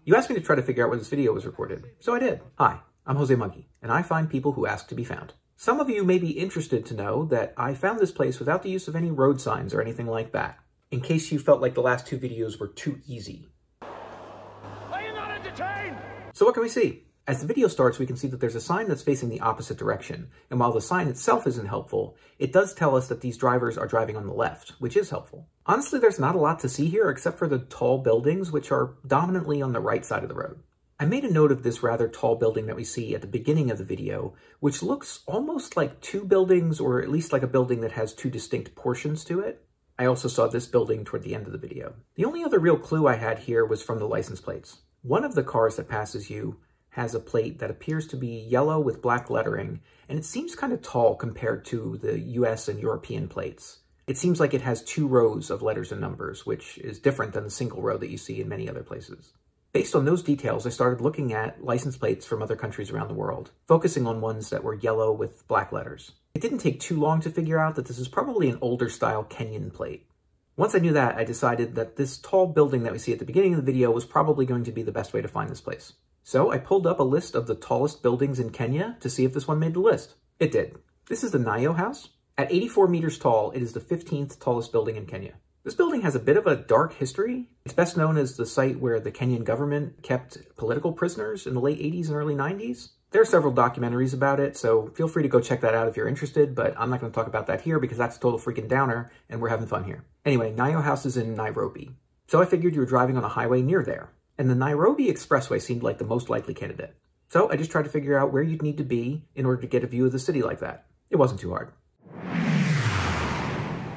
You asked me to try to figure out where this video was recorded, so I did. Hi, I'm Jose Monkey, and I find people who ask to be found. Some of you may be interested to know that I found this place without the use of any road signs or anything like that, in case you felt like the last two videos were too easy. Are you not entertained? So what can we see? As the video starts, we can see that there's a sign that's facing the opposite direction, and while the sign itself isn't helpful, it does tell us that these drivers are driving on the left, which is helpful. Honestly, there's not a lot to see here except for the tall buildings, which are dominantly on the right side of the road. I made a note of this rather tall building that we see at the beginning of the video, which looks almost like two buildings, or at least like a building that has two distinct portions to it. I also saw this building toward the end of the video. The only other real clue I had here was from the license plates. One of the cars that passes you has a plate that appears to be yellow with black lettering, and it seems kind of tall compared to the US and European plates. It seems like it has two rows of letters and numbers, which is different than the single row that you see in many other places. Based on those details, I started looking at license plates from other countries around the world, focusing on ones that were yellow with black letters. It didn't take too long to figure out that this is probably an older style Kenyan plate. Once I knew that, I decided that this tall building that we see at the beginning of the video was probably going to be the best way to find this place. So I pulled up a list of the tallest buildings in Kenya to see if this one made the list. It did. This is the Nyayo House. At 84 meters tall, it is the 15th tallest building in Kenya. This building has a bit of a dark history. It's best known as the site where the Kenyan government kept political prisoners in the late 80s and early 90s. There are several documentaries about it, so feel free to go check that out if you're interested, but I'm not going to talk about that here because that's a total freaking downer, and we're having fun here. Anyway, Nyayo House is in Nairobi. So I figured you were driving on a highway near there, and the Nairobi Expressway seemed like the most likely candidate. So I just tried to figure out where you'd need to be in order to get a view of the city like that. It wasn't too hard.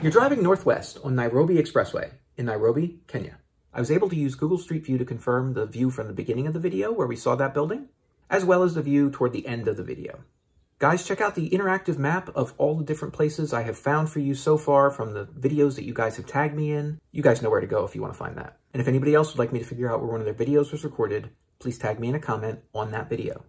You're driving northwest on Nairobi Expressway in Nairobi, Kenya. I was able to use Google Street View to confirm the view from the beginning of the video where we saw that building, as well as the view toward the end of the video. Guys, check out the interactive map of all the different places I have found for you so far from the videos that you guys have tagged me in. You guys know where to go if you want to find that. And if anybody else would like me to figure out where one of their videos was recorded, please tag me in a comment on that video.